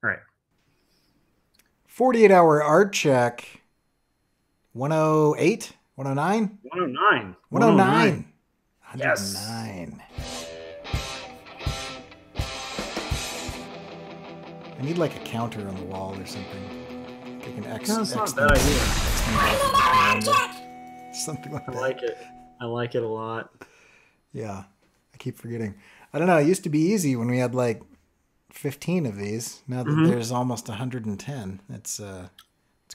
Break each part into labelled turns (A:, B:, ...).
A: All right.
B: 48-hour art check. 108? 109?
A: 109. 109.
B: 109.
A: Yes.
B: 109. I need like a counter on the wall or something. Like an
A: No, it's not
B: X
A: a bad idea.
B: things off of the calendar. Something
A: I
B: like that.
A: like it. I like it a lot.
B: Yeah. I keep forgetting. I don't know. It used to be easy when we had like 15 of these. Now that
A: Hmm.
B: there's almost 110, it's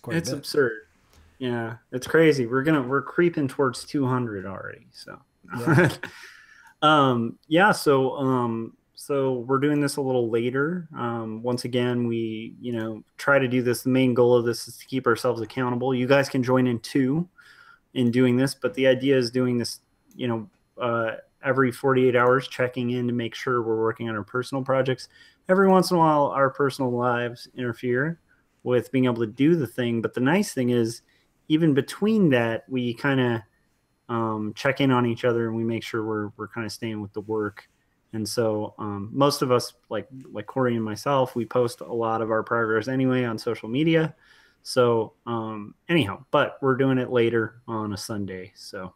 B: quite a
A: It's
B: bit.
A: absurd. Yeah, it's crazy. We're creeping towards 200 already. So,
B: Yeah.
A: yeah. So we're doing this a little later. Once again, we try to do this. The main goal of this is to keep ourselves accountable. You guys can join in too in doing this, but the idea is doing this. You know, every 48 hours, checking in to make sure we're working on our personal projects. Every once in a while, our personal lives interfere with being able to do the thing. But the nice thing is, even between that, we kind of check in on each other and we make sure we're kind of staying with the work. And so most of us, like Cory and myself, we post a lot of our progress anyway on social media. So anyhow, but we're doing it later on a Sunday. So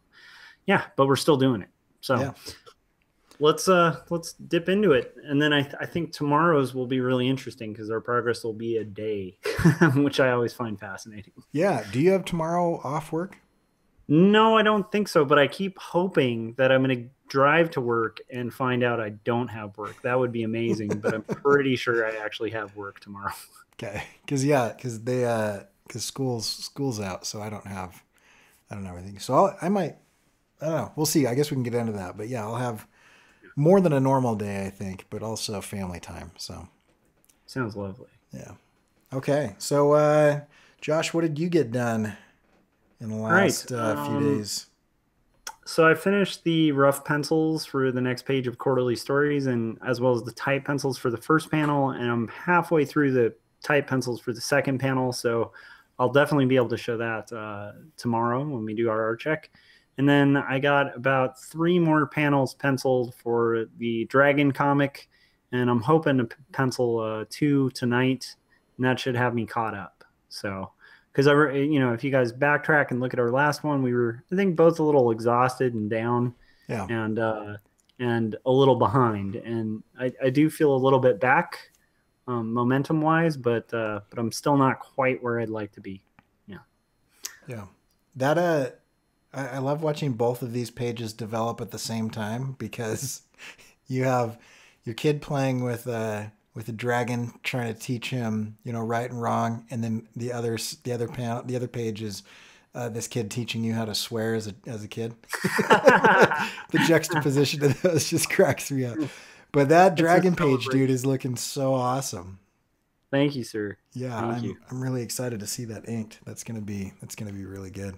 A: yeah, but we're still doing it. So
B: Yeah.
A: let's dip into it, and then I think tomorrow's will be really interesting because our progress will be a day, which I always find fascinating.
B: Yeah. Do you have tomorrow off work?
A: No, I don't think so, but I keep hoping that I'm going to drive to work and find out I don't have work. That would be amazing, but I'm pretty sure I actually have work tomorrow.
B: Okay. Cause yeah, cause they, cause school's out. So I don't know everything. So I might, I don't know. We'll see. I guess we can get into that, but yeah, I'll have more than a normal day, I think, but also family time. So
A: Sounds lovely.
B: yeah. Okay. So, Josh, what did you get done in the
A: All right.
B: last few days?
A: So I finished the rough pencils for the next page of quarterly stories, and as well as the type pencils for the first panel, and I'm halfway through the type pencils for the second panel. So I'll definitely be able to show that tomorrow when we do our art check. And then I got about three more panels penciled for the Dragon comic, and I'm hoping to pencil two tonight, and that should have me caught up. So because if you guys backtrack and look at our last one, we were, I think, both a little exhausted and down,
B: Yeah.
A: and and a little behind, and I do feel a little bit back, momentum wise, but I'm still not quite where I'd like to be. Yeah.
B: Yeah. That, I love watching both of these pages develop at the same time because you have your kid playing with a dragon trying to teach him, right and wrong, and then the other page is this kid teaching you how to swear as a kid. The juxtaposition of those just cracks me up. But that
A: It's a
B: dragon page, dude,
A: celebration.
B: is looking so awesome.
A: Thank you, sir.
B: Yeah,
A: Thank you.
B: I'm really excited to see that inked. That's gonna be really good.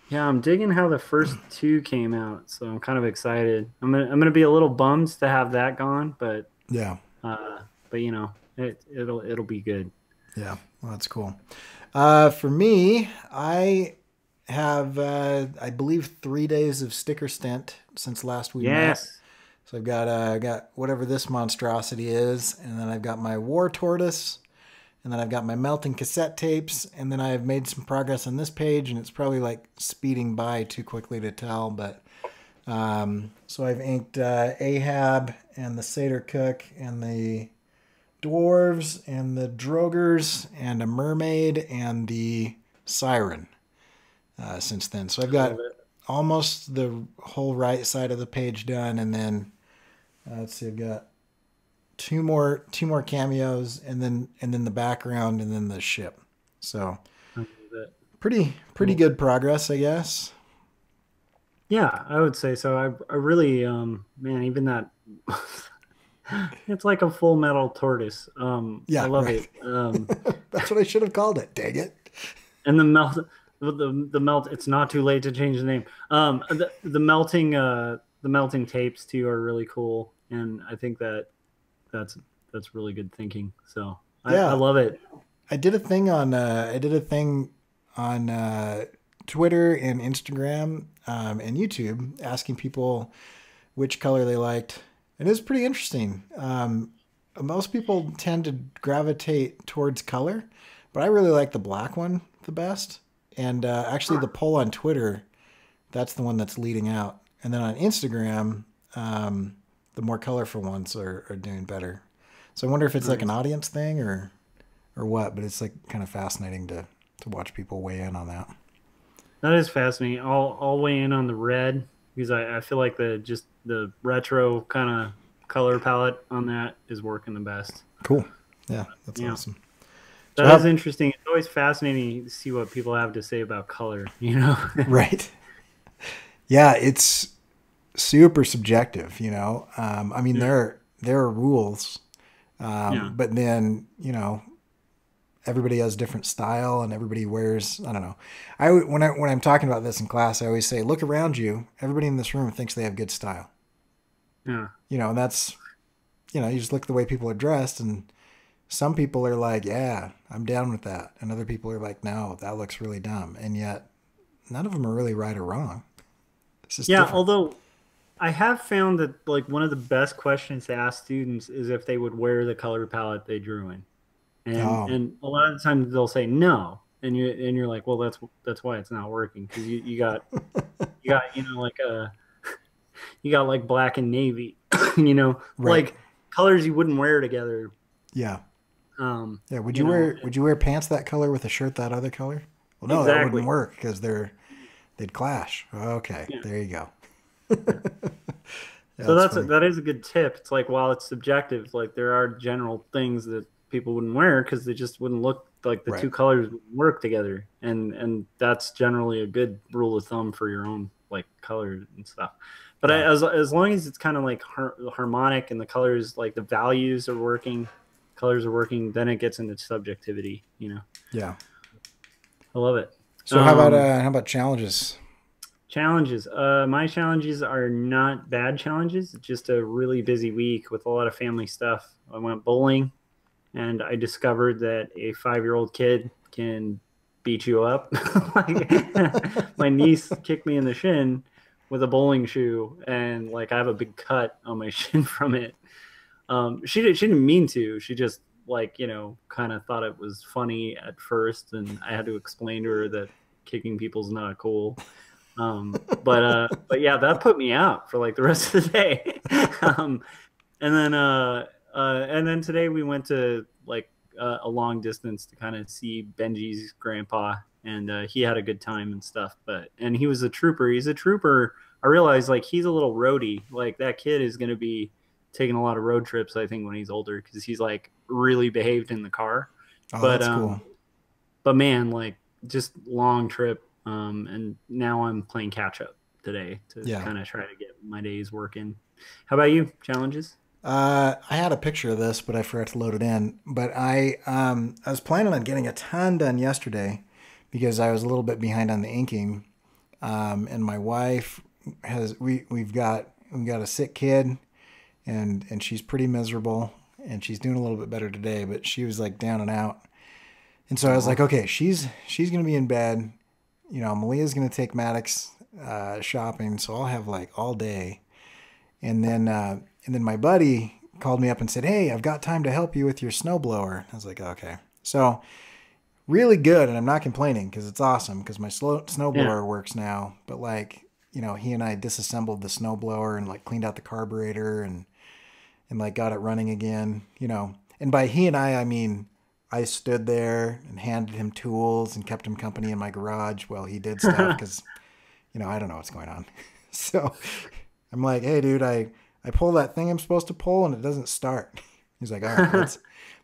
A: Yeah, I'm digging how the first two came out, so I'm kind of excited. I'm gonna be a little bummed to have that gone,
B: Yeah,
A: uh, but it'll be good.
B: yeah. Well, that's cool. For me, I have I believe 3 days of sticker stint since last we met.
A: Yes.
B: So I've got whatever this monstrosity is, and then I've got my war tortoise, and then I've got my melting cassette tapes, and then I've made some progress on this page, and it's probably like speeding by too quickly to tell, but so I've inked Ahab and the Satyr Cook and the dwarves and the drogers and a mermaid and the siren since then. So I've
A: I love
B: got
A: it.
B: almost the whole right side of the page done, and then let's see, I've got two more cameos, and then the background, and then the ship. So
A: I love it.
B: pretty
A: Cool.
B: good progress, I guess.
A: Yeah, I would say so. I really, man, even that, it's like a full metal tortoise. I
B: Yeah,
A: love
B: right.
A: it.
B: That's what I should have called it. Dang it.
A: And the melt. It's not too late to change the name. The melting tapes too are really cool, and I think that's that's really good thinking. So I
B: Yeah,
A: love it.
B: I did a thing on Twitter and Instagram and YouTube asking people which color they liked, and it was pretty interesting. most people tend to gravitate towards color, but I really like the black one the best. And actually, the poll on Twitter, that's the one that's leading out. And then on Instagram, the more colorful ones are doing better. So I wonder if it's like an
A: Nice.
B: audience thing or what, but it's like kind of fascinating to watch people weigh in on that.
A: That is fascinating. I'll weigh in on the red because I feel like the retro kind of color palette on that is working the best.
B: Cool. Yeah, that's
A: Yeah.
B: awesome. So
A: That is
B: how
A: interesting. It's always fascinating to see what people have to say about color, you know?
B: right. Yeah, it's super subjective, you know. I mean,
A: Yeah.
B: there are rules,
A: Yeah.
B: but then you know everybody has different style, and everybody wears. I don't know. When I'm talking about this in class, I always say, look around you. Everybody in this room thinks they have good style,
A: Yeah.
B: you know, and that's you know you just look at the way people are dressed, and some people are like, yeah, I'm down with that, and other people are like, no, that looks really dumb, and yet none of them are really right or wrong. It's just
A: Yeah,
B: different.
A: although I have found that like one of the best questions to ask students is if they would wear the color palette they drew in.
B: Oh,
A: And a lot of the times they'll say no. And you're like, well, that's why it's not working because you got like a you got like black and navy,
B: right.
A: like colors you wouldn't wear together.
B: Yeah.
A: Um,
B: Yeah,
A: you know,
B: would you wear pants that color with a shirt that other color? Well, no, that wouldn't
A: exactly.
B: work because they'd clash. Okay,
A: Yeah.
B: there you go.
A: Yeah.
B: Yeah,
A: So
B: that's funny.
A: that is a good tip. It's like while it's subjective, like there are general things that people wouldn't wear because they just wouldn't look like the
B: Right.
A: two colors wouldn't work together, and that's generally a good rule of thumb for your own like colors and stuff. But
B: Yeah.
A: as long as it's kind of like harmonic and the colors like the values are working, colors are working, then it gets into subjectivity.
B: Yeah.
A: I love it.
B: So
A: Um,
B: how about challenges?
A: Challenges. My challenges are not bad challenges. It's just a really busy week with a lot of family stuff. I went bowling and I discovered that a 5-year-old kid can beat you up. Like, my niece kicked me in the shin with a bowling shoe, and like I have a big cut on my shin from it. She didn't mean to. She just like kind of thought it was funny at first, and I had to explain to her that kicking people's not cool. But yeah, that put me out for like the rest of the day. um, and then today we went to like a long distance to kind of see Benji's grandpa, and he had a good time and stuff. And he was a trooper. He's a trooper. I realized like he's a little roady. Like that kid is going to be taking a lot of road trips, I think, when he's older because he's like really behaved in the car.
B: Oh,
A: But
B: that's cool.
A: but man, like just long trip. And now I'm playing catch up today to
B: Yeah.
A: kind of try to get my days working. How about you? Challenges?
B: I had a picture of this, but I forgot to load it in. But I was planning on getting a ton done yesterday because I was a little bit behind on the inking. And my wife we've got a sick kid, and she's pretty miserable, and she's doing a little bit better today, but she was like down and out. And so I was like,
A: Oh,
B: okay, she's gonna be in bed. You know, Malia's gonna take Maddox shopping, so I'll have like all day. And then my buddy called me up and said, "Hey, I've got time to help you with your snowblower." I was like, "Okay." So really good, and I'm not complaining because it's awesome because my
A: yeah.
B: snowblower works now. But like, you know, he and I disassembled the snowblower and like cleaned out the carburetor and like got it running again. You know, and by he and I mean I stood there and handed him tools and kept him company in my garage while he did stuff because you know I don't know what's going on. So I'm like, "Hey, dude, I pull that thing I'm supposed to pull and it doesn't start." He's like, "All right, well,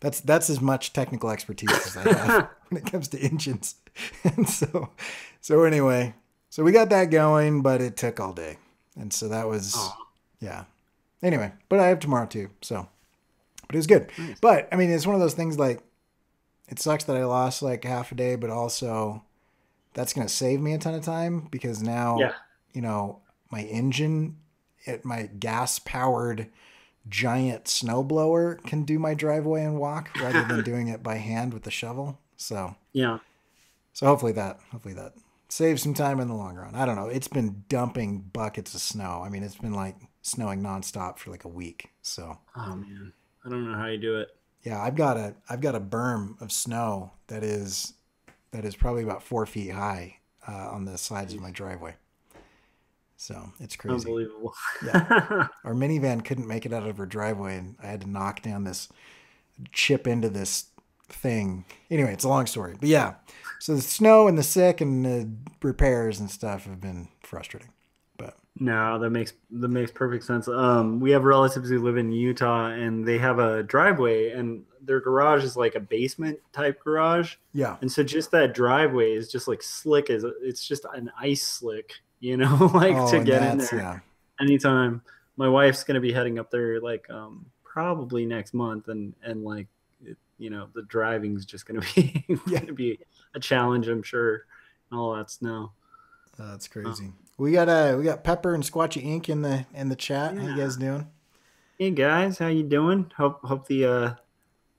B: that's as much technical expertise as I have when it comes to engines." And so anyway, so we got that going, but it took all day, and so that was
A: Oh,
B: yeah. Anyway, but I have tomorrow too, so but it was good.
A: nice.
B: But I mean, it's one of those things like it sucks that I lost like half a day, but also that's gonna save me a ton of time because
A: Yeah.
B: now you know my engine, my gas powered giant snowblower can do my driveway and walk rather than doing it by hand with the shovel.
A: Yeah.
B: So hopefully that saves some time in the long run. I don't know. It's been dumping buckets of snow. I mean, it's been like snowing nonstop for like a week. So
A: Oh man. I don't know how you do it.
B: Yeah, I've got a berm of snow that is probably about 4 feet high on the sides of my driveway. So it's crazy.
A: Unbelievable.
B: Yeah. Our minivan couldn't make it out of her driveway, and I had to knock down this chip into this thing. Anyway, it's a long story. But yeah, so the snow and the sick and the repairs and stuff have been frustrating. But
A: No, that makes perfect sense. We have relatives who live in Utah, and they have a driveway, and their garage is like a basement type garage,
B: yeah.
A: and so just that driveway is just like slick as it's just an ice slick, like
B: Oh,
A: to
B: and
A: get in
B: that's,
A: there
B: yeah.
A: anytime. My wife's gonna be heading up there like probably next month, and like the driving's just gonna be
B: Yeah.
A: gonna be a challenge, I'm sure. All that snow.
B: That's
A: Uh,
B: crazy. We got Pepper and Squatchy Ink in the chat. How you
A: yeah.
B: guys doing?
A: Hey guys, how you doing? Hope the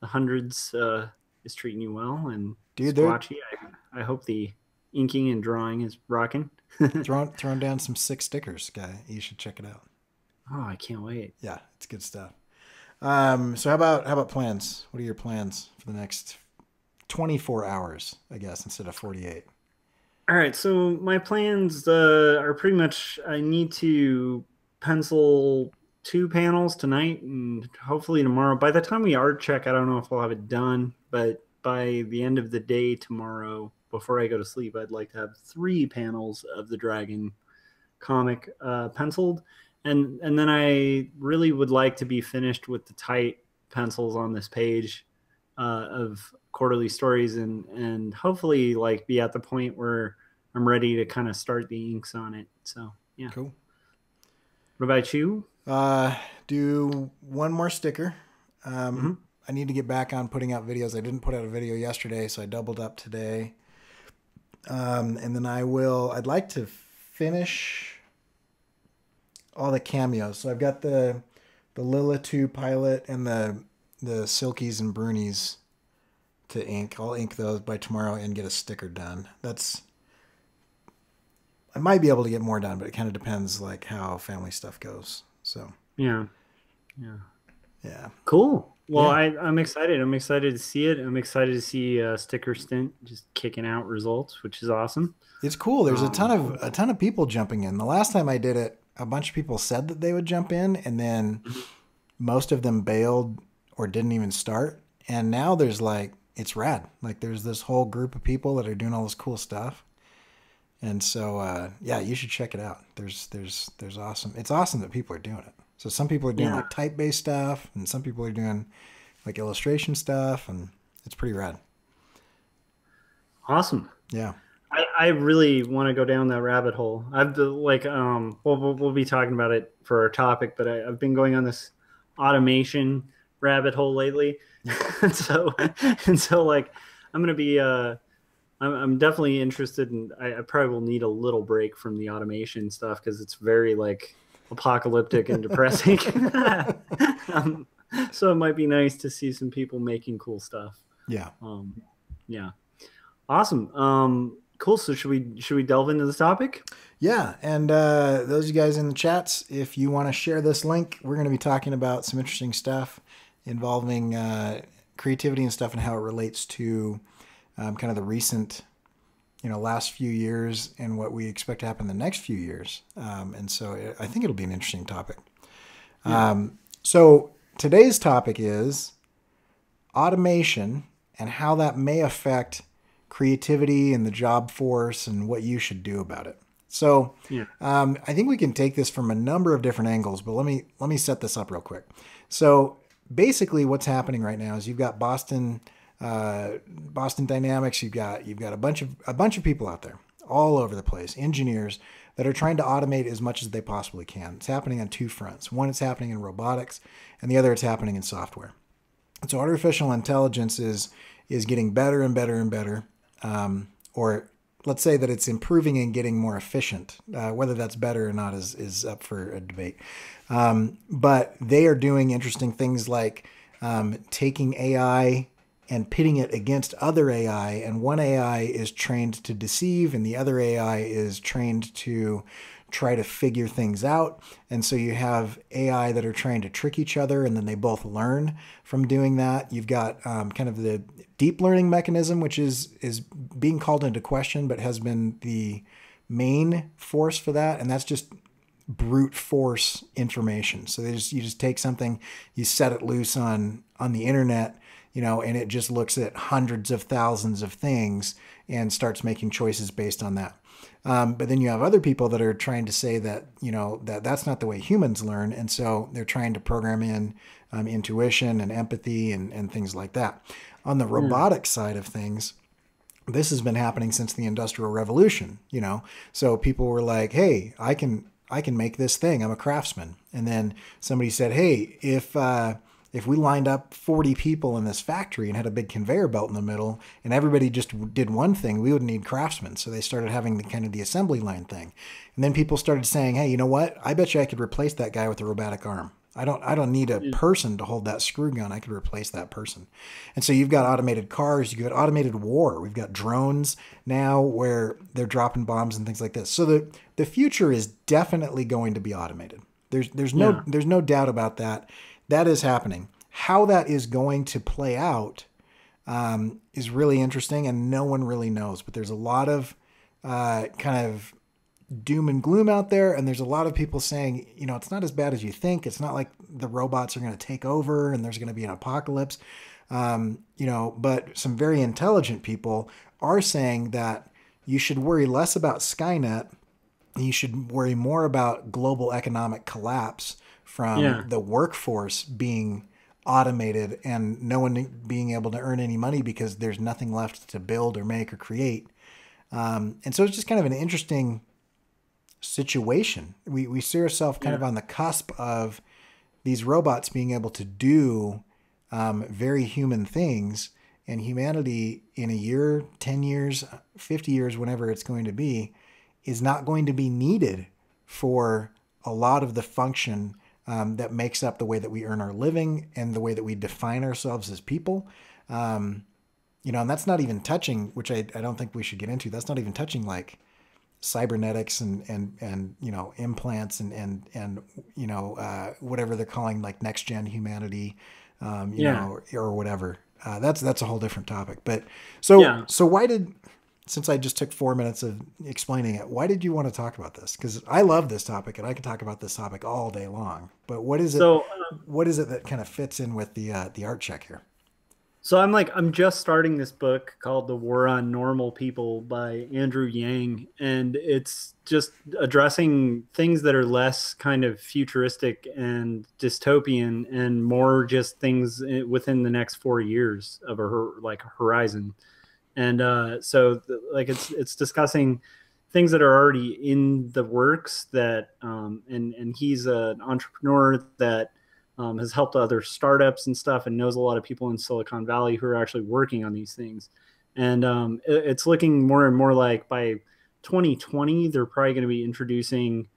A: hundreds is treating you well, and
B: Dude, they're
A: Squatchy. I hope the inking and drawing is rocking.
B: throwing down some sick stickers, guy. You should check it out.
A: Oh, I can't wait.
B: Yeah, it's good stuff. So how about plans? What are your plans for the next 24 hours, I guess, instead of 48?
A: All right, so my plans are pretty much I need to pencil 2 panels tonight and hopefully tomorrow. By the time we art check, I don't know if I'll have it done, but by the end of the day tomorrow, before I go to sleep, I'd like to have 3 panels of the dragon comic penciled, and then I really would like to be finished with the tight pencils on this page of quarterly stories, and hopefully like be at the point where I'm ready to kind of start the inks on it. So yeah.
B: Cool.
A: What about you?
B: Uh, do one more sticker.
A: Mm-hmm.
B: I need to get back on putting out videos. I didn't put out a video yesterday, so I doubled up today. And then I'd like to finish all the cameos. So I've got the Lilla 2 pilot and the Silkies and Brunies to ink. I'll ink those by tomorrow and get a sticker done. I might be able to get more done, but it kind of depends like how family stuff goes. So
A: Yeah. Yeah.
B: yeah.
A: Cool. Well,
B: Yeah.
A: I'm excited. I'm excited to see it. I'm excited to see Sticker Stint just kicking out results, which is awesome.
B: It's cool. There's a ton
A: Um,
B: of people jumping in. The last time I did it, a bunch of people said that they would jump in, and then most of them bailed or didn't even start. And now there's like it's rad. Like there's this whole group of people that are doing all this cool stuff. And so yeah, you should check it out. There's awesome. It's awesome that people are doing it. So some people are doing
A: yeah.
B: like type-based stuff, and some people are doing like illustration stuff, and it's pretty rad.
A: Awesome.
B: Yeah.
A: I really want to go down that rabbit hole. I've like we'll be talking about it for our topic, but I've been going on this automation rabbit hole lately,
B: Yeah.
A: and so like I'm gonna be I'm definitely interested in. I probably will need a little break from the automation stuff because it's very like apocalyptic and depressing. um, so it might be nice to see some people making cool stuff.
B: Yeah.
A: Yeah. Awesome. Cool. So should we delve into this topic?
B: Yeah, and those of you guys in the chats, if you want to share this link, we're going to be talking about some interesting stuff involving creativity and stuff and how it relates to kind of the recent, last few years and what we expect to happen in the next few years. And so I think it'll be an interesting topic.
A: Yeah.
B: So today's topic is automation and how that may affect creativity and the job force and what you should do about it. So
A: Yeah.
B: I think we can take this from a number of different angles, but let me set this up real quick. So basically what's happening right now is you've got Boston Dynamics, you've got a bunch of people out there all over the place, engineers that are trying to automate as much as they possibly can. It's happening on two fronts. One, it's happening in robotics, and the other, it's happening in software. And so artificial intelligence is getting better and better and better, or let's say that it's improving and getting more efficient. Whether that's better or not is up for a debate. But they are doing interesting things like taking AI and pitting it against other AI, and one AI is trained to deceive, and the other AI is trained to try to figure things out. And so you have AI that are trying to trick each other, and then they both learn from doing that. You've got kind of the deep learning mechanism, which is being called into question, but has been the main force for that. And that's just brute force information. So you just take something, you set it loose on the internet, and it just looks at hundreds of thousands of things and starts making choices based on that. But then you have other people that are trying to say that, that's not the way humans learn. And so they're trying to program in intuition and empathy and things like that. On the robotics side of things, this has been happening since the Industrial Revolution, So people were like, hey, I can make this thing. I'm a craftsman. And then somebody said, hey, if we lined up 40 people in this factory and had a big conveyor belt in the middle and everybody just did one thing, we would need craftsmen. So they started having the assembly line thing. And then people started saying, hey, you know what? I bet you I could replace that guy with a robotic arm. I don't need a person to hold that screw gun. I could replace that person. And so you've got automated cars, you've got automated war. We've got drones now where they're dropping bombs and things like this. So the future is definitely going to be automated. There's no doubt about that. That is happening. How that is going to play out is really interesting, and no one really knows. But there's a lot of kind of doom and gloom out there, and there's a lot of people saying, it's not as bad as you think. It's not like the robots are going to take over and there's going to be an apocalypse. But some very intelligent people are saying that you should worry less about Skynet. You should worry more about global economic collapse from the workforce being automated and no one being able to earn any money because there's nothing left to build or make or create. And so it's just kind of an interesting situation. We see ourselves kind of on the cusp of these robots being able to do very human things, and humanity in a year, 10 years, 50 years, whenever it's going to be, is not going to be needed for a lot of the function that makes up the way that we earn our living and the way that we define ourselves as people. And that's not even touching, which I don't think we should get into. That's not even touching like cybernetics and implants and whatever they're calling like next gen humanity, or whatever. That's a whole different topic. But so since I just took 4 minutes of explaining it, why did you want to talk about this? Because I love this topic and I could talk about this topic all day long. But what is it? What is it that kind of fits in with the art check here?
A: So I'm just starting this book called The War on Normal People by Andrew Yang, and it's just addressing things that are less kind of futuristic and dystopian and more just things within the next 4 years of a horizon. And it's discussing things that are already in the works that and he's an entrepreneur that has helped other startups and stuff and knows a lot of people in Silicon Valley who are actually working on these things. And it's looking more and more like by 2020, they're probably going to be introducing,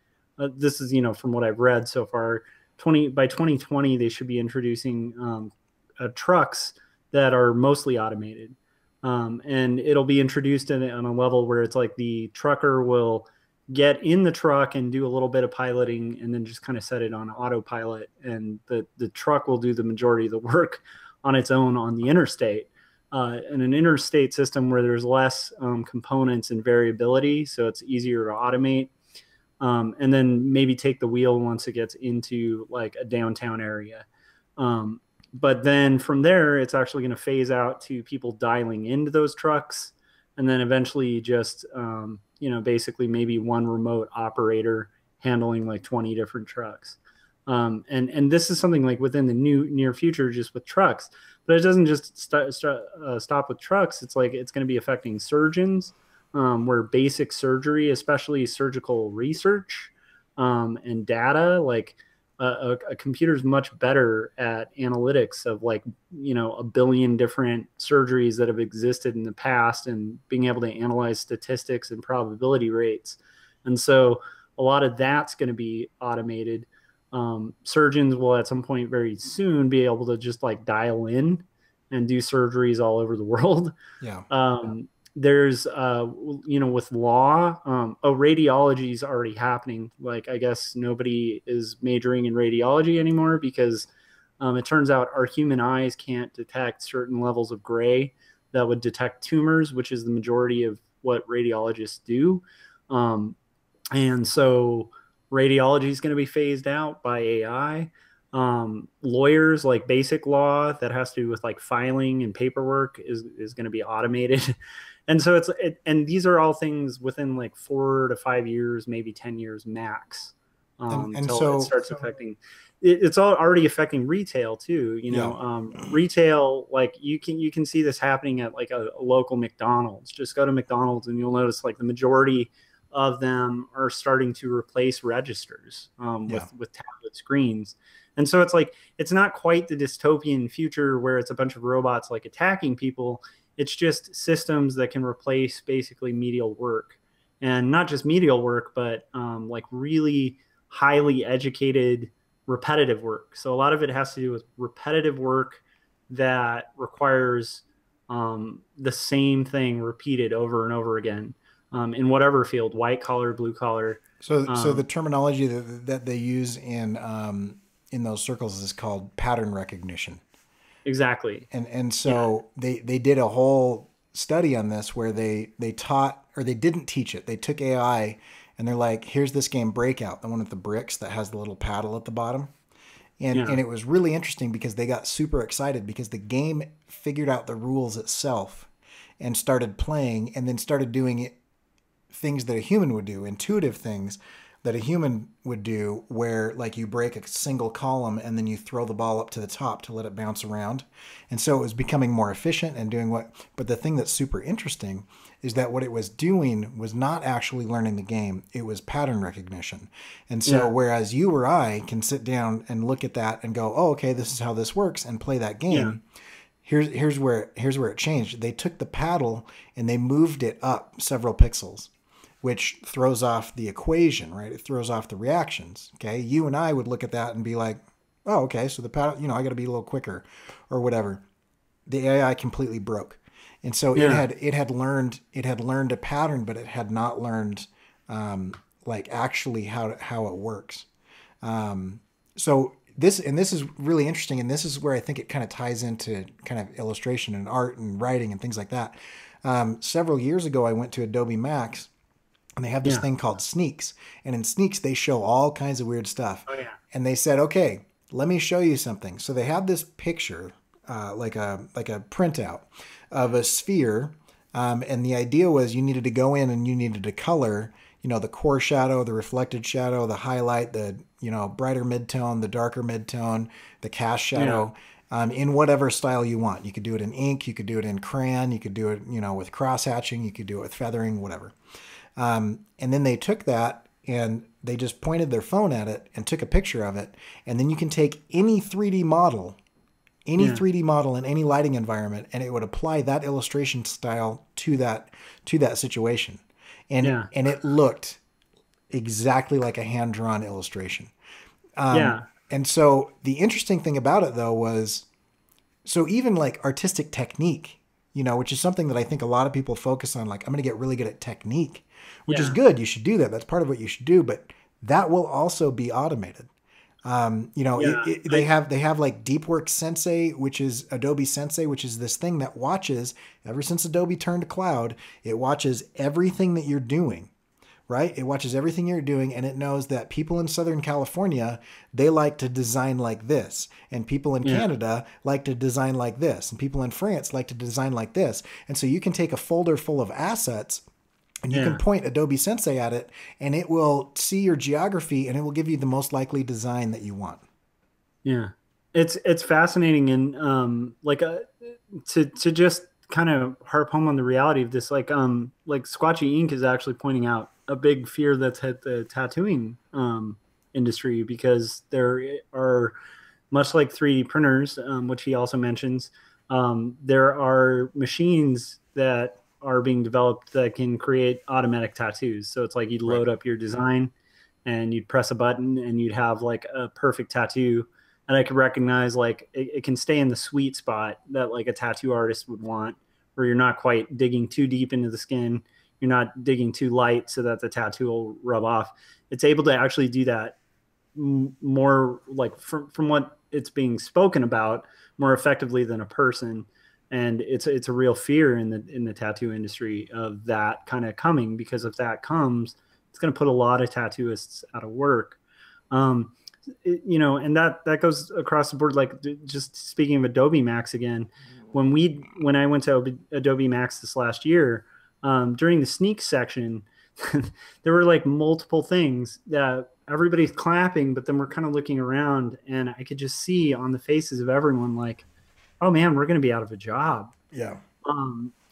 A: this is, from what I've read so far, by 2020, they should be introducing trucks that are mostly automated. And it'll be introduced on a level where it's like the trucker will get in the truck and do a little bit of piloting and then just kind of set it on autopilot, and the truck will do the majority of the work on its own on the interstate. In an interstate system where there's less components and variability, so it's easier to automate, and then maybe take the wheel once it gets into like a downtown area. But then from there, it's actually going to phase out to people dialing into those trucks, and then eventually just basically maybe one remote operator handling like 20 different trucks. And this is something like within the near future, just with trucks. But it doesn't just stop with trucks. It's like it's going to be affecting surgeons, where basic surgery, especially surgical research and data, like a computer is much better at analytics of like, a billion different surgeries that have existed in the past and being able to analyze statistics and probability rates. And so a lot of that's going to be automated. Surgeons will at some point very soon be able to just like dial in and do surgeries all over the world.
B: Yeah.
A: there's with law, radiology is already happening. Like, I guess nobody is majoring in radiology anymore because it turns out our human eyes can't detect certain levels of gray that would detect tumors, which is the majority of what radiologists do. um, and so radiology is going to be phased out by AI. Lawyers, like basic law that has to do with like filing and paperwork, is going to be automated. And so and these are all things within like 4 to 5 years, maybe 10 years max,
B: And
A: till it
B: so
A: starts affecting. It's all already affecting retail too.
B: yeah.
A: Retail, like you can see this happening at like a local McDonald's. Just go to McDonald's and you'll notice like the majority of them are starting to replace registers,
B: Yeah.
A: with tablet screens. And so it's like it's not quite the dystopian future where it's a bunch of robots like attacking people. It's just systems that can replace basically medial work, and not just medial work, but like really highly educated repetitive work. So a lot of it has to do with repetitive work that requires the same thing repeated over and over again, in whatever field, white collar, blue collar.
B: So the
A: Um,
B: terminology that they use in those circles is called pattern recognition.
A: exactly.
B: And
A: Yeah.
B: so they did a whole study on this where they taught, or they didn't teach it. They took AI and they're like, here's this game Breakout, the one with the bricks that has the little paddle at the bottom. And
A: Yeah.
B: it was really interesting because they got super excited because the game figured out the rules itself and started playing, and then started doing it, things that a human would do, intuitive things that a human would do, where like you break a single column and then you throw the ball up to the top to let it bounce around. And so it was becoming more efficient and doing what, but the thing that's super interesting is that what it was doing was not actually learning the game, it was pattern recognition. And so
A: Yeah.
B: whereas you or I can sit down and look at that and go, oh, okay, this is how this works, and play that
A: Yeah.
B: game, here's where it changed. They took the paddle and they moved it up several pixels, which throws off the equation, right? It throws off the reactions. Okay, you and I would look at that and be like, oh, okay, so the paddle, I got to be a little quicker, or whatever. The AI completely broke, and so it
A: Yeah.
B: had learned a pattern, but it had not learned like actually how it works. So this is really interesting, and this is where I think it kind of ties into kind of illustration and art and writing and things like that. Several years ago, I went to Adobe Max, and they have this
A: Yeah.
B: thing called Sneaks, and in Sneaks they show all kinds of weird stuff.
A: Oh yeah.
B: And they said, okay, let me show you something. So they have this picture, like a printout of a sphere, and the idea was you needed to go in and you needed to color, the core shadow, the reflected shadow, the highlight, the brighter midtone, the darker midtone, the cast
A: Yeah.
B: shadow. In whatever style you want. You could do it in ink, you could do it in crayon, you could do it, with cross hatching, you could do it with feathering, whatever. And then they took that and they just pointed their phone at it and took a picture of it. And then you can take any
A: Yeah.
B: 3D model in any lighting environment, and it would apply that illustration style to that situation. And
A: Yeah.
B: and it looked exactly like a hand drawn illustration.
A: Yeah.
B: And so the interesting thing about it though was, so even like artistic technique, which is something that I think a lot of people focus on, like I'm going to get really good at technique, which is
A: Yeah.
B: good. You should do that. That's part of what you should do, but that will also be automated.
A: Yeah.
B: They have like DeepWorks Sensei, which is Adobe Sensei, which is this thing that watches, ever since Adobe turned to cloud, it watches everything that you're doing, right? It watches everything you're doing, and it knows that people in Southern California, they like to design like this, and people in
A: Yeah.
B: Canada like to design like this, and people in France like to design like this. And so you can take a folder full of assets and you can
A: Yeah.
B: point Adobe Sensei at it, and it will see your geography, and it will give you the most likely design that you want.
A: Yeah. It's fascinating, and like to just kind of harp home on the reality of this, like Squatchy Ink is actually pointing out a big fear that's hit the tattooing industry, because there are, much like 3D printers, which he also mentions, there are machines that are being developed that can create automatic tattoos. So it's like you'd
B: Right.
A: load up your design and you'd press a button and you'd have like a perfect tattoo. And I could recognize, like, it can stay in the sweet spot that like a tattoo artist would want where you're not quite digging too deep into the skin. You're not digging too light so that the tattoo will rub off. It's able to actually do that more like from what it's being spoken about more effectively than a person. And it's a real fear in the tattoo industry of that kind of coming, because if that comes, it's going to put a lot of tattooists out of work. And that goes across the board. Like, just speaking of Adobe Max again, when I went to Adobe Max this last year, during the sneak section, there were like multiple things that everybody's clapping, but then we're kind of looking around, and I could just see on the faces of everyone like, oh man, we're going to be out of a job.
B: Yeah.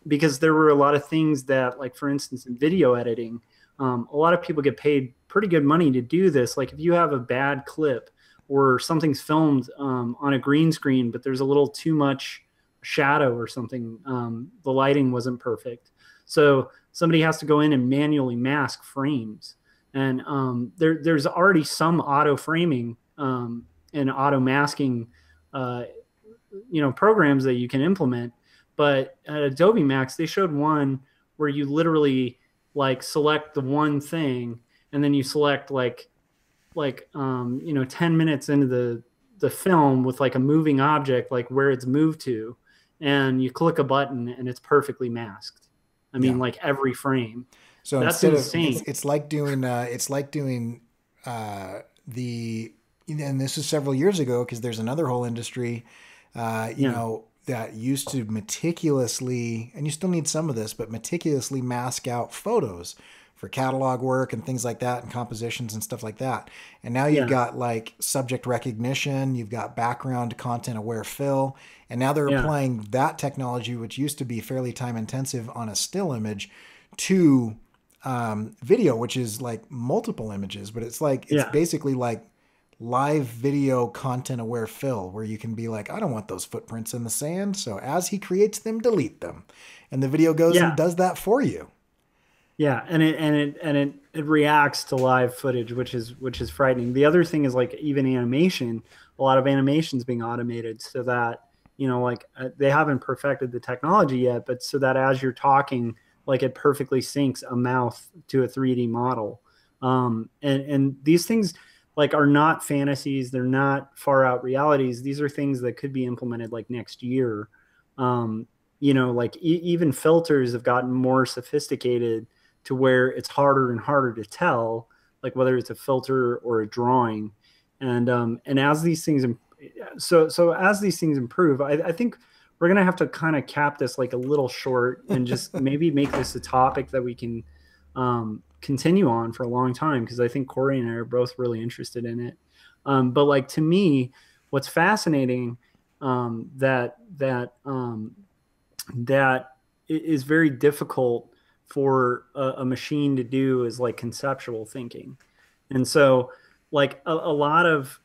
A: Because there were a lot of things that, like, for instance, in video editing, a lot of people get paid pretty good money to do this. Like, if you have a bad clip or something's filmed on a green screen, but there's a little too much shadow or something, the lighting wasn't perfect. So somebody has to go in and manually mask frames. And there's already some auto framing and auto masking programs that you can implement. But at Adobe Max, they showed one where you literally like select the one thing, and then you select like 10 minutes into the film with like a moving object, like where it's moved to, and you click a button and it's perfectly masked. I mean, like every frame.
B: So
A: that's
B: instead
A: insane.
B: of it's like doing and this is several years ago, because there's another whole industry that used to meticulously, and you still need some of this, but meticulously mask out photos for catalog work and things like that, and compositions and stuff like that. And now you've got like subject recognition, you've got background content aware fill, and now they're applying that technology, which used to be fairly time intensive on a still image, to video, which is like multiple images, but it's basically like live video content aware fill, where you can be like, I don't want those footprints in the sand, so as he creates them, delete them, and the video goes and does that for you.
A: Yeah, and it reacts to live footage, which is frightening. The other thing is, like, even animation, a lot of animation's being automated, so that they haven't perfected the technology yet, but so that as you're talking, like, it perfectly syncs a mouth to a 3D model. And these things, like, are not fantasies. They're not far out realities. These are things that could be implemented like next year. Even filters have gotten more sophisticated to where it's harder and harder to tell, like, whether it's a filter or a drawing. And as these things, as these things improve, I think we're going to have to kind of cap this like a little short and just maybe make this a topic that we can continue on for a long time, because I think Cory and I are both really interested in it. But like, to me, what's fascinating that is very difficult for a machine to do is like conceptual thinking. And so, like, a lot of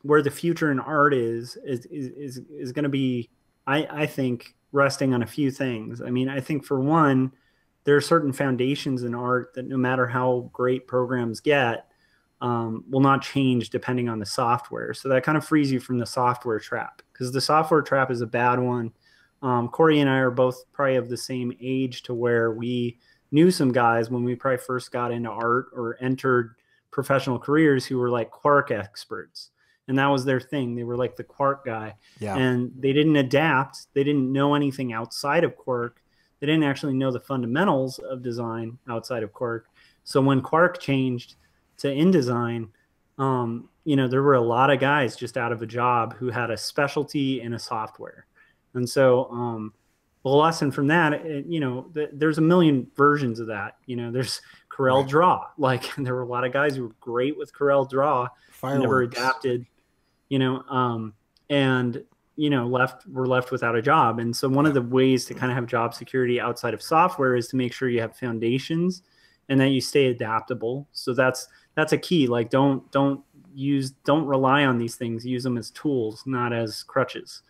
A: where the future in art is going to be, I think, resting on a few things. I mean, I think, for one, there are certain foundations in art that, no matter how great programs get, will not change depending on the software. So that kind of frees you from the software trap, because the software trap is a bad one. Cory and I are both probably of the same age to where we knew some guys when we probably first got into art or entered professional careers who were like quark experts. And that was their thing. They were like the quark guy. Yeah. And they didn't adapt. They didn't know anything outside of quark. They didn't actually know the fundamentals of design outside of quark. So when quark changed to InDesign, there were a lot of guys just out of a job who had a specialty in a software. And so the lesson from that, there's a million versions of that. There's Corel Draw. Like, there were a lot of guys who were great with Corel Draw, never adapted, and were left without a job. And so one of the ways to kind of have job security outside of software is to make sure you have foundations and that you stay adaptable. So that's a key. Like, don't rely on these things. Use them as tools, not as crutches.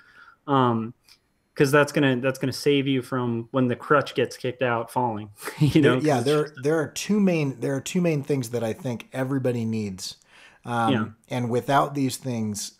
A: Because that's gonna save you from, when the crutch gets kicked out, falling.
B: Yeah, there are two main things that I think everybody needs. And without these things,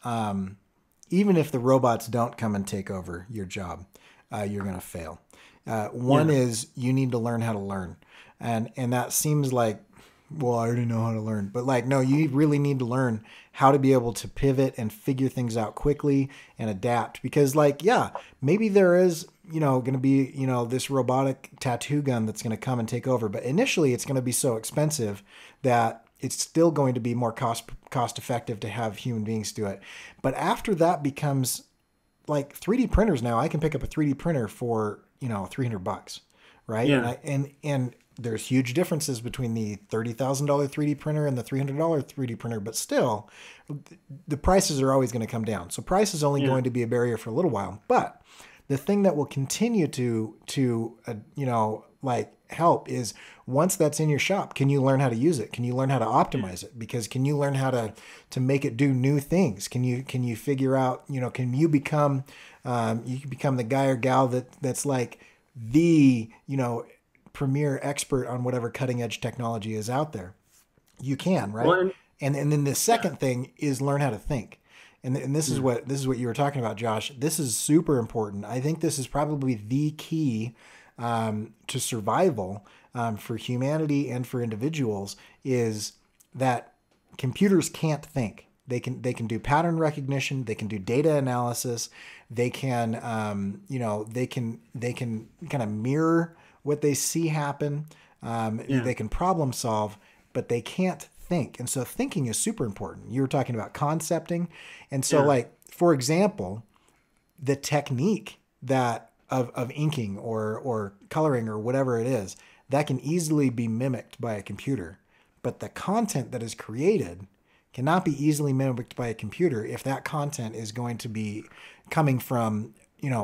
B: even if the robots don't come and take over your job, you're going to fail. One
A: Yeah.
B: is you need to learn how to learn. And that seems like, well, I already know how to learn. But like, no, you really need to learn how to be able to pivot and figure things out quickly and adapt. Because like, yeah, maybe there is, going to be, this robotic tattoo gun that's going to come and take over. But initially it's going to be so expensive that it's still going to be more cost effective to have human beings do it. But after that becomes like 3D printers now, I can pick up a 3D printer for, $300, right?
A: Yeah.
B: And there's huge differences between the $30,000 3D printer and the $300 3D printer, but still the prices are always going to come down. So price is only
A: Yeah.
B: going to be a barrier for a little while, but the thing that will continue to like help is once that's in your shop, can you learn how to use it? Can you learn how to optimize it? Because can you learn how to make it do new things? Can you figure out, can you become you can become the guy or gal that's like the, premier expert on whatever cutting edge technology is out there. You can, right?
A: Well,
B: And then the
A: yeah.
B: second thing is learn how to think. And this is
A: Yeah.
B: what you were talking about, Josh. This is super important. I think this is probably the key to survival for humanity and for individuals is that computers can't think. They can do pattern recognition. They can do data analysis. They can they can kind of mirror what they see happen.
A: Yeah.
B: They can problem solve, but they can't think. And so thinking is super important. You were talking about concepting, and so
A: Yeah.
B: like for example, the technique that of inking or coloring or whatever it is that can easily be mimicked by a computer, but the content that is created cannot be easily mimicked by a computer if that content is going to be coming from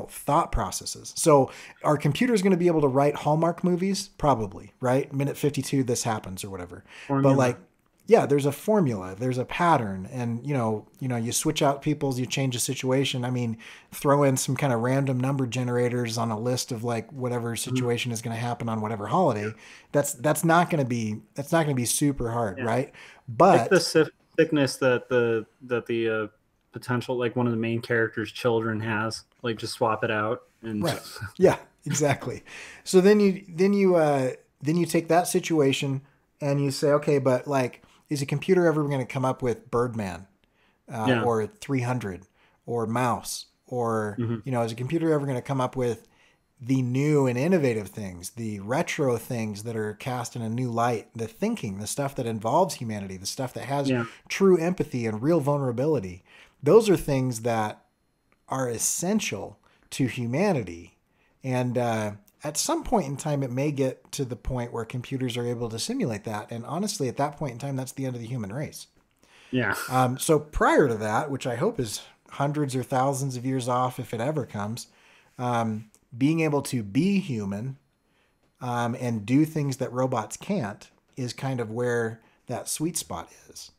B: thought processes. So are computers going to be able to write Hallmark movies? Probably, right? Minute 52 this happens or whatever. But like,
A: Formula.
B: yeah, there's a formula, there's a pattern, and you switch out people's, you change a situation. I mean, throw in some kind of random number generators on a list of like whatever
A: Mhm.
B: situation is going to happen on whatever holiday. That's not going to be super hard,
A: Yeah.
B: right?
A: Like the
B: But
A: sickness that the potential, like one of the main characters' children has. Like just swap it out and
B: right. Yeah, exactly. So then you take that situation and you say, okay, but like, is a computer ever going to come up with Birdman
A: yeah.
B: or 300 or Mouse or
A: Hmm.
B: is a computer ever going to come up with the new and innovative things, the retro things that are cast in a new light, the thinking, the stuff that involves humanity, the stuff that has
A: Yeah.
B: true empathy and real vulnerability? Those are things that are essential to humanity. And at some point in time, it may get to the point where computers are able to simulate that. And honestly, at that point in time, that's the end of the human race.
A: Yeah.
B: So prior to that, which I hope is hundreds or thousands of years off if it ever comes, being able to be human and do things that robots can't is kind of where that sweet spot is.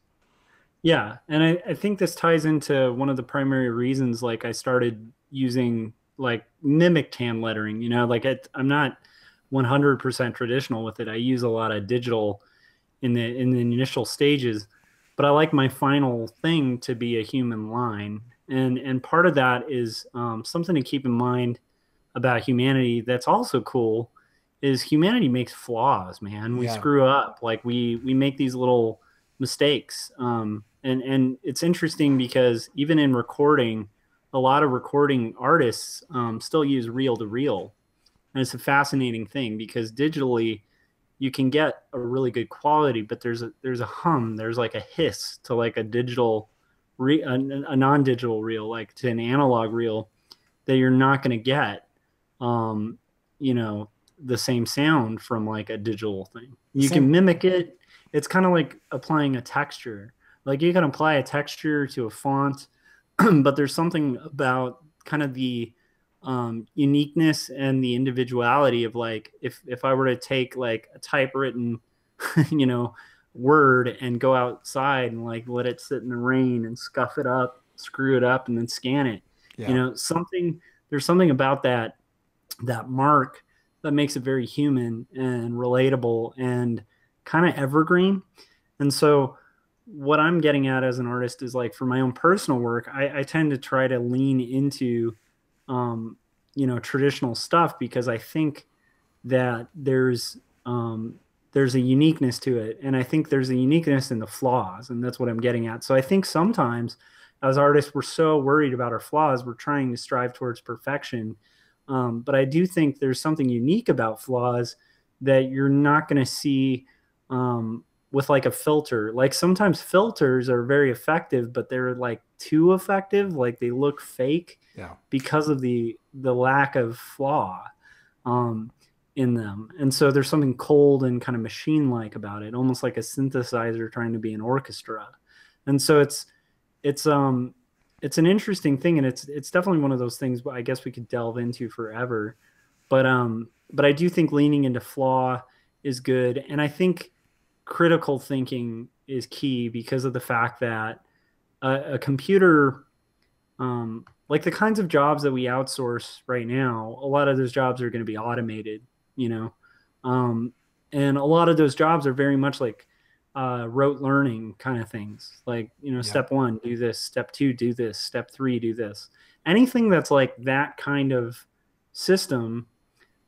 A: Yeah. And I think this ties into one of the primary reasons like I started using like mimicked hand lettering, like I'm not 100% traditional with it. I use a lot of digital in the initial stages, but I like my final thing to be a human line. And part of that is something to keep in mind about humanity that's also cool is humanity makes flaws, man. We
B: Yeah.
A: screw up. Like we make these little mistakes. And it's interesting because even in recording, a lot of recording artists still use reel to reel. And it's a fascinating thing because digitally you can get a really good quality, but there's a hum, there's like a hiss to like a non-digital reel, like to an analog reel that you're not going to get um, you know, the same sound from like a digital thing. You can
B: Same.
A: mimic it. It's kind of like applying a texture. Like you can apply a texture to a font, but there's something about kind of the uniqueness and the individuality of like if I were to take like a typewritten, you know, word and go outside and like let it sit in the rain and scuff it up, screw it up, and then scan it.
B: Yeah.
A: Something there's something about that mark that makes it very human and relatable and kind of evergreen. And so what I'm getting at as an artist is like for my own personal work, I tend to try to lean into um, traditional stuff, because I think that there's a uniqueness to it, and I think there's a uniqueness in the flaws, and that's what I'm getting at. So I think sometimes as artists we're so worried about our flaws, we're trying to strive towards perfection. But I do think there's something unique about flaws that you're not going to see with like a filter. Like sometimes filters are very effective, but they're like too effective, like they look fake
B: Yeah.
A: because of the lack of flaw um, in them. And so there's something cold and kind of machine like about it, almost like a synthesizer trying to be an orchestra. And so it's an interesting thing, and it's definitely one of those things I guess we could delve into forever. But I do think leaning into flaw is good, and I think critical thinking is key because of the fact that a computer, like the kinds of jobs that we outsource right now, a lot of those jobs are going to be automated, you know, um, and a lot of those jobs are very much like rote learning kind of things. Like,
B: Yeah.
A: step one, do this. Step two, do this. Step three, do this. Anything that's like that kind of system,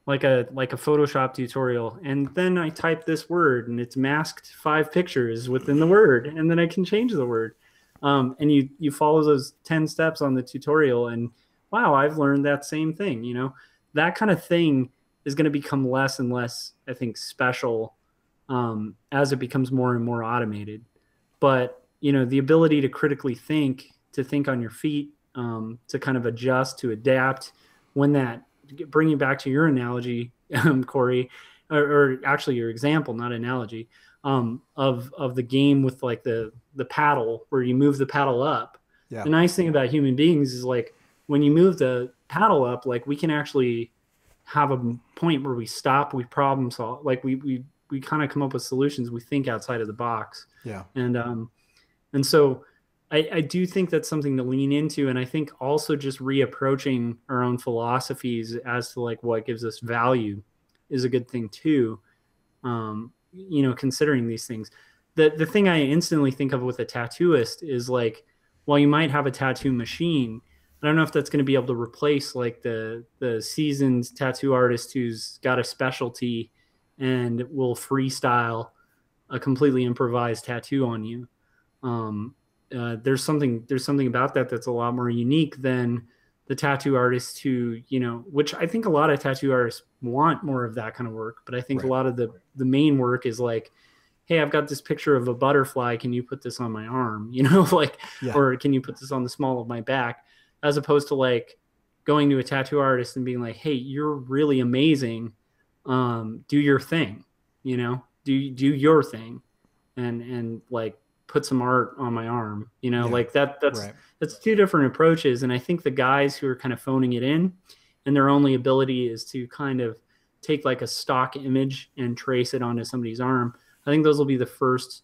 A: like a Photoshop tutorial, and then I type this word and it's masked 5 pictures within the word, and then I can change the word. And you follow those 10 steps on the tutorial, and wow, I've learned that same thing. That kind of thing is going to become less and less, I think, special as it becomes more and more automated. But the ability to critically think, to think on your feet, to kind of adjust, to adapt, when that, bringing back to your analogy, Cory, or actually your example, not analogy, of the game with like the paddle, where you move the paddle up.
B: Yeah.
A: The nice thing about human beings is like when you move the paddle up, like we can actually have a point where we stop, we problem solve, like we kind of come up with solutions. We think outside of the box.
B: Yeah.
A: And so I do think that's something to lean into. And I think also just reapproaching our own philosophies as to like what gives us value is a good thing too. Considering these things. The thing I instantly think of with a tattooist is like, while you might have a tattoo machine, I don't know if that's going to be able to replace like the seasoned tattoo artist who's got a specialty and will freestyle a completely improvised tattoo on you. There's something about that that's a lot more unique than the tattoo artist who, which I think a lot of tattoo artists want more of that kind of work. But I think a
B: Right.
A: lot of the main work is like, hey, I've got this picture of a butterfly. Can you put this on my arm? Like,
B: Yeah.
A: or can you put this on the small of my back? As opposed to like going to a tattoo artist and being like, hey, you're really amazing. Do your thing, do your thing, and like put some art on my arm,
B: Yeah.
A: like that's
B: Right.
A: that's two different approaches. And I think the guys who are kind of phoning it in, and their only ability is to kind of take like a stock image and trace it onto somebody's arm, I think those will be the first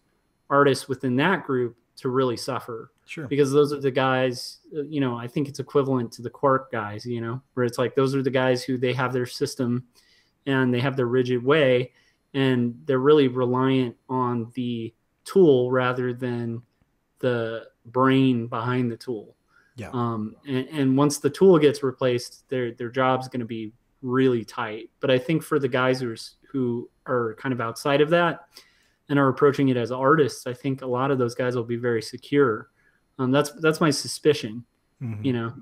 A: artists within that group to really suffer,
B: Sure.
A: because those are the guys, I think it's equivalent to the Quark guys, where it's like those are the guys who they have their system and they have their rigid way, and they're really reliant on the tool rather than the brain behind the tool.
B: Yeah.
A: And once the tool gets replaced, their job's going to be really tight. But I think for the guys who are kind of outside of that and are approaching it as artists, I think a lot of those guys will be very secure. That's my suspicion,
B: Mm-hmm.
A: you know.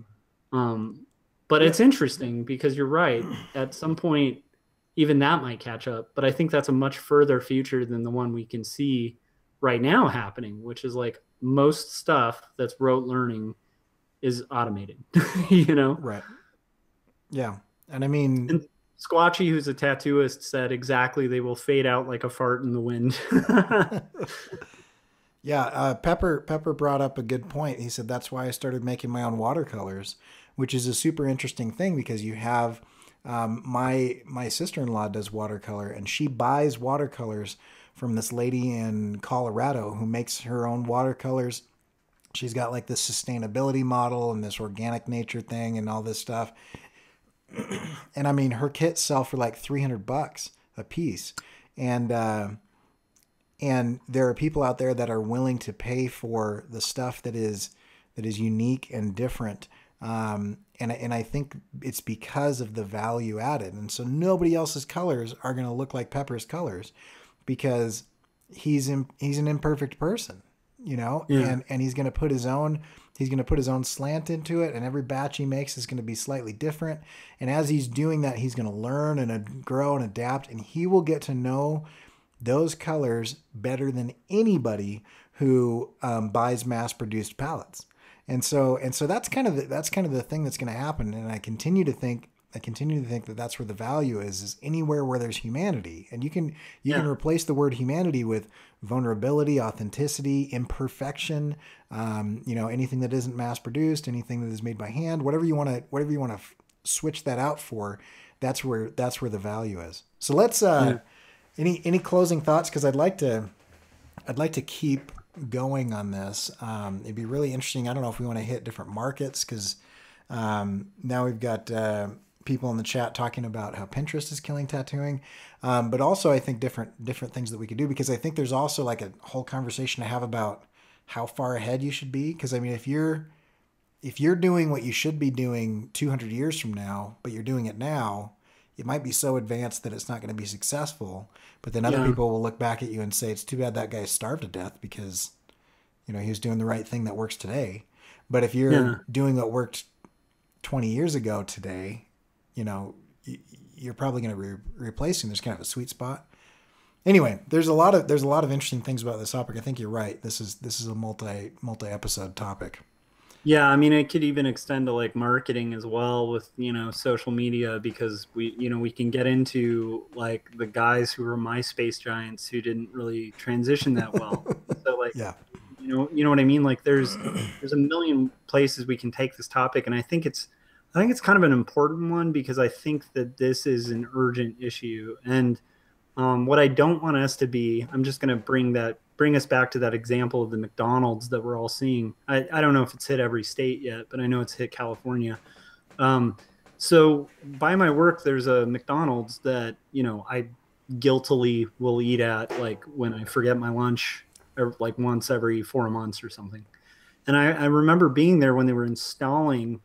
A: But
B: Yeah.
A: it's interesting because you're right. At some point, even that might catch up. But I think that's a much further future than the one we can see right now happening, which is like most stuff that's rote learning is automated, you know?
B: Right. Yeah. And I mean,
A: And Squatchy, who's a tattooist, said exactly they will fade out like a fart in the wind.
B: yeah, Pepper brought up a good point. He said that's why I started making my own watercolors, which is a super interesting thing because you have my sister-in-law does watercolor, and she buys watercolors from this lady in Colorado who makes her own watercolors. She's got like this sustainability model and this organic nature thing and all this stuff. And I mean, her kits sell for like $300 a piece, and there are people out there that are willing to pay for the stuff that is unique and different, And I think it's because of the value added. And so nobody else's colors are going to look like Pepper's colors because he's an imperfect person, you know,
A: Yeah.
B: and he's going to put his own slant into it, and every batch he makes is going to be slightly different. And as he's doing that, he's going to learn and grow and adapt, and he will get to know those colors better than anybody who buys mass-produced palettes. And so that's kind of the thing that's going to happen. And I continue to think that that's where the value is anywhere where there's humanity. And you can replace the word humanity with vulnerability, authenticity, imperfection, anything that isn't mass produced, anything that is made by hand, whatever you want to switch that out for. That's where the value is. So let's, any closing thoughts? Cause I'd like to keep going on this. It'd be really interesting. I don't know if we want to hit different markets, cause, now we've got, people in the chat talking about how Pinterest is killing tattooing. But also I think different things that we could do, because I think there's also like a whole conversation to have about how far ahead you should be. Cause I mean, if you're doing what you should be doing 200 years from now, but you're doing it now, it might be so advanced that it's not going to be successful. But then other people will look back at you and say, it's too bad that guy starved to death because, he was doing the right thing that works today. But if you're doing what worked 20 years ago today, you're probably going to replace him. There's kind of a sweet spot. Anyway, there's a lot of interesting things about this topic. I think you're right. This is a multi episode topic.
A: Yeah, I mean, it could even extend to like marketing as well with, social media, because we can get into like the guys who were MySpace giants who didn't really transition that well. So like, you know what I mean? Like there's a million places we can take this topic. And I think it's kind of an important one, because I think that this is an urgent issue. And what I don't want us to be, I'm just going to bring us back to that example of the McDonald's that we're all seeing. I don't know if it's hit every state yet, but I know it's hit California. So by my work, there's a McDonald's that, I guiltily will eat at, like when I forget my lunch, or like once every 4 months or something. And I remember being there when they were installing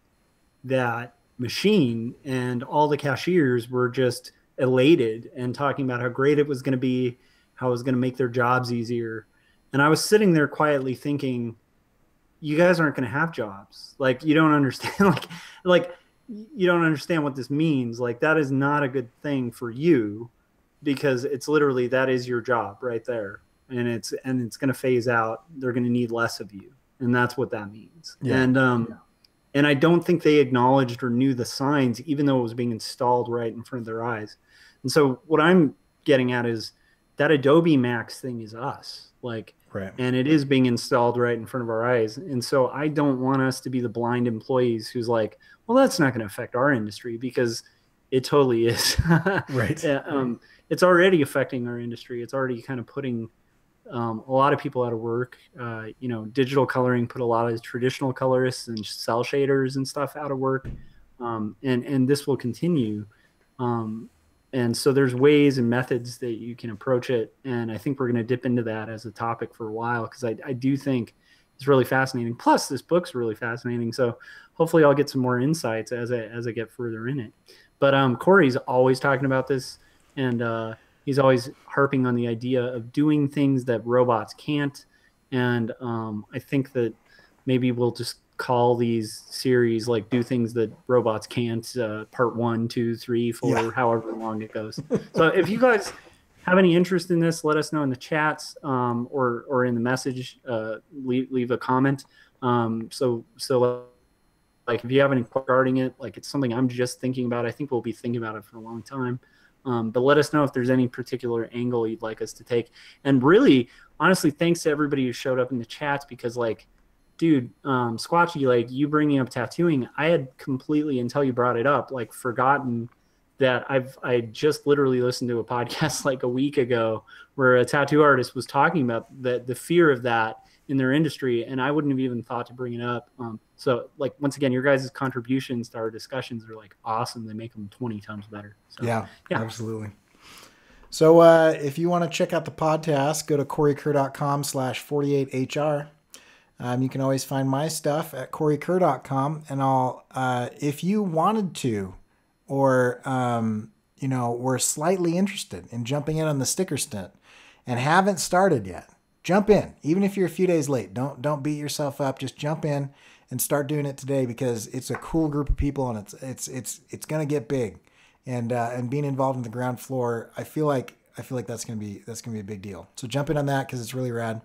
A: that machine, and all the cashiers were just elated and talking about how great it was going to be, how it was going to make their jobs easier. And I was sitting there quietly thinking, you guys aren't going to have jobs. Like, you don't understand, like you don't understand what this means. Like, that is not a good thing for you, because it's literally, that is your job right there. And it's going to phase out. They're going to need less of you. And that's what that means. Yeah. And I don't think they acknowledged or knew the signs, even though it was being installed right in front of their eyes. And so what I'm getting at is that Adobe Max thing is us. Like, right. And it is being installed right in front of our eyes. And so I don't want us to be the blind employees who's like, well, that's not going to affect our industry, because it totally is. Right. It's already affecting our industry. It's already kind of putting a lot of people out of work. Digital coloring put a lot of traditional colorists and cell shaders and stuff out of work. And this will continue. And so there's ways and methods that you can approach it. And I think we're going to dip into that as a topic for a while, because I do think it's really fascinating. Plus, this book's really fascinating. So hopefully I'll get some more insights as I get further in it. But Cory's always talking about this, and he's always harping on the idea of doing things that robots can't. And I think that maybe we'll just call these series like "Do Things That Robots Can't," part 1, 2, 3, 4, however long it goes. So if you guys have any interest in this, let us know in the chats, or in the message. Leave a comment. So like if you have any regarding it, like it's something I'm just thinking about. I think we'll be thinking about it for a long time. But let us know if there's any particular angle you'd like us to take. And really, honestly, thanks to everybody who showed up in the chats, because like, dude, Squatchy, like you bringing up tattooing, I had completely, until you brought it up, like forgotten that I just literally listened to a podcast like a week ago where a tattoo artist was talking about the fear of that in their industry, and I wouldn't have even thought to bring it up. So like, once again, your guys' contributions to our discussions are like awesome. They make them 20 times better. So,
B: yeah, absolutely. So if you want to check out the podcast, go to corykerr.com/48hr. You can always find my stuff at CoryKerr.com, and I'll, if you wanted to, or were slightly interested in jumping in on the sticker stint and haven't started yet, jump in. Even if you're a few days late, don't beat yourself up. Just jump in and start doing it today, because it's a cool group of people, and it's going to get big. And being involved in the ground floor, I feel like that's gonna be a big deal. So jump in on that, because it's really rad.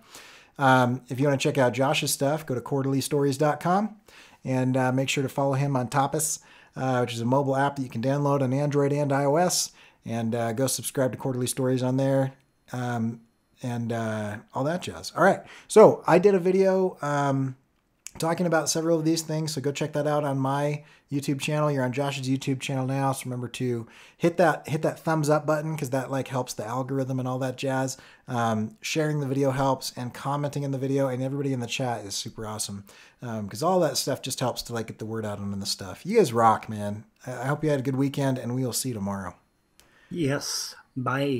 B: If you want to check out Josh's stuff, go to quarterlystories.com and make sure to follow him on Tapas, which is a mobile app that you can download on Android and iOS. And go subscribe to Quarterly Stories on there, and all that jazz. All right, so I did a video talking about several of these things, so go check that out on my YouTube channel. You're on Josh's YouTube channel now, so remember to hit that thumbs up button, because that like helps the algorithm and all that jazz. Sharing the video helps, and commenting in the video, and everybody in the chat is super awesome, because all that stuff just helps to like get the word out on the stuff. You guys rock, man. I hope you had a good weekend, and we will see you tomorrow.
A: Yes. Bye.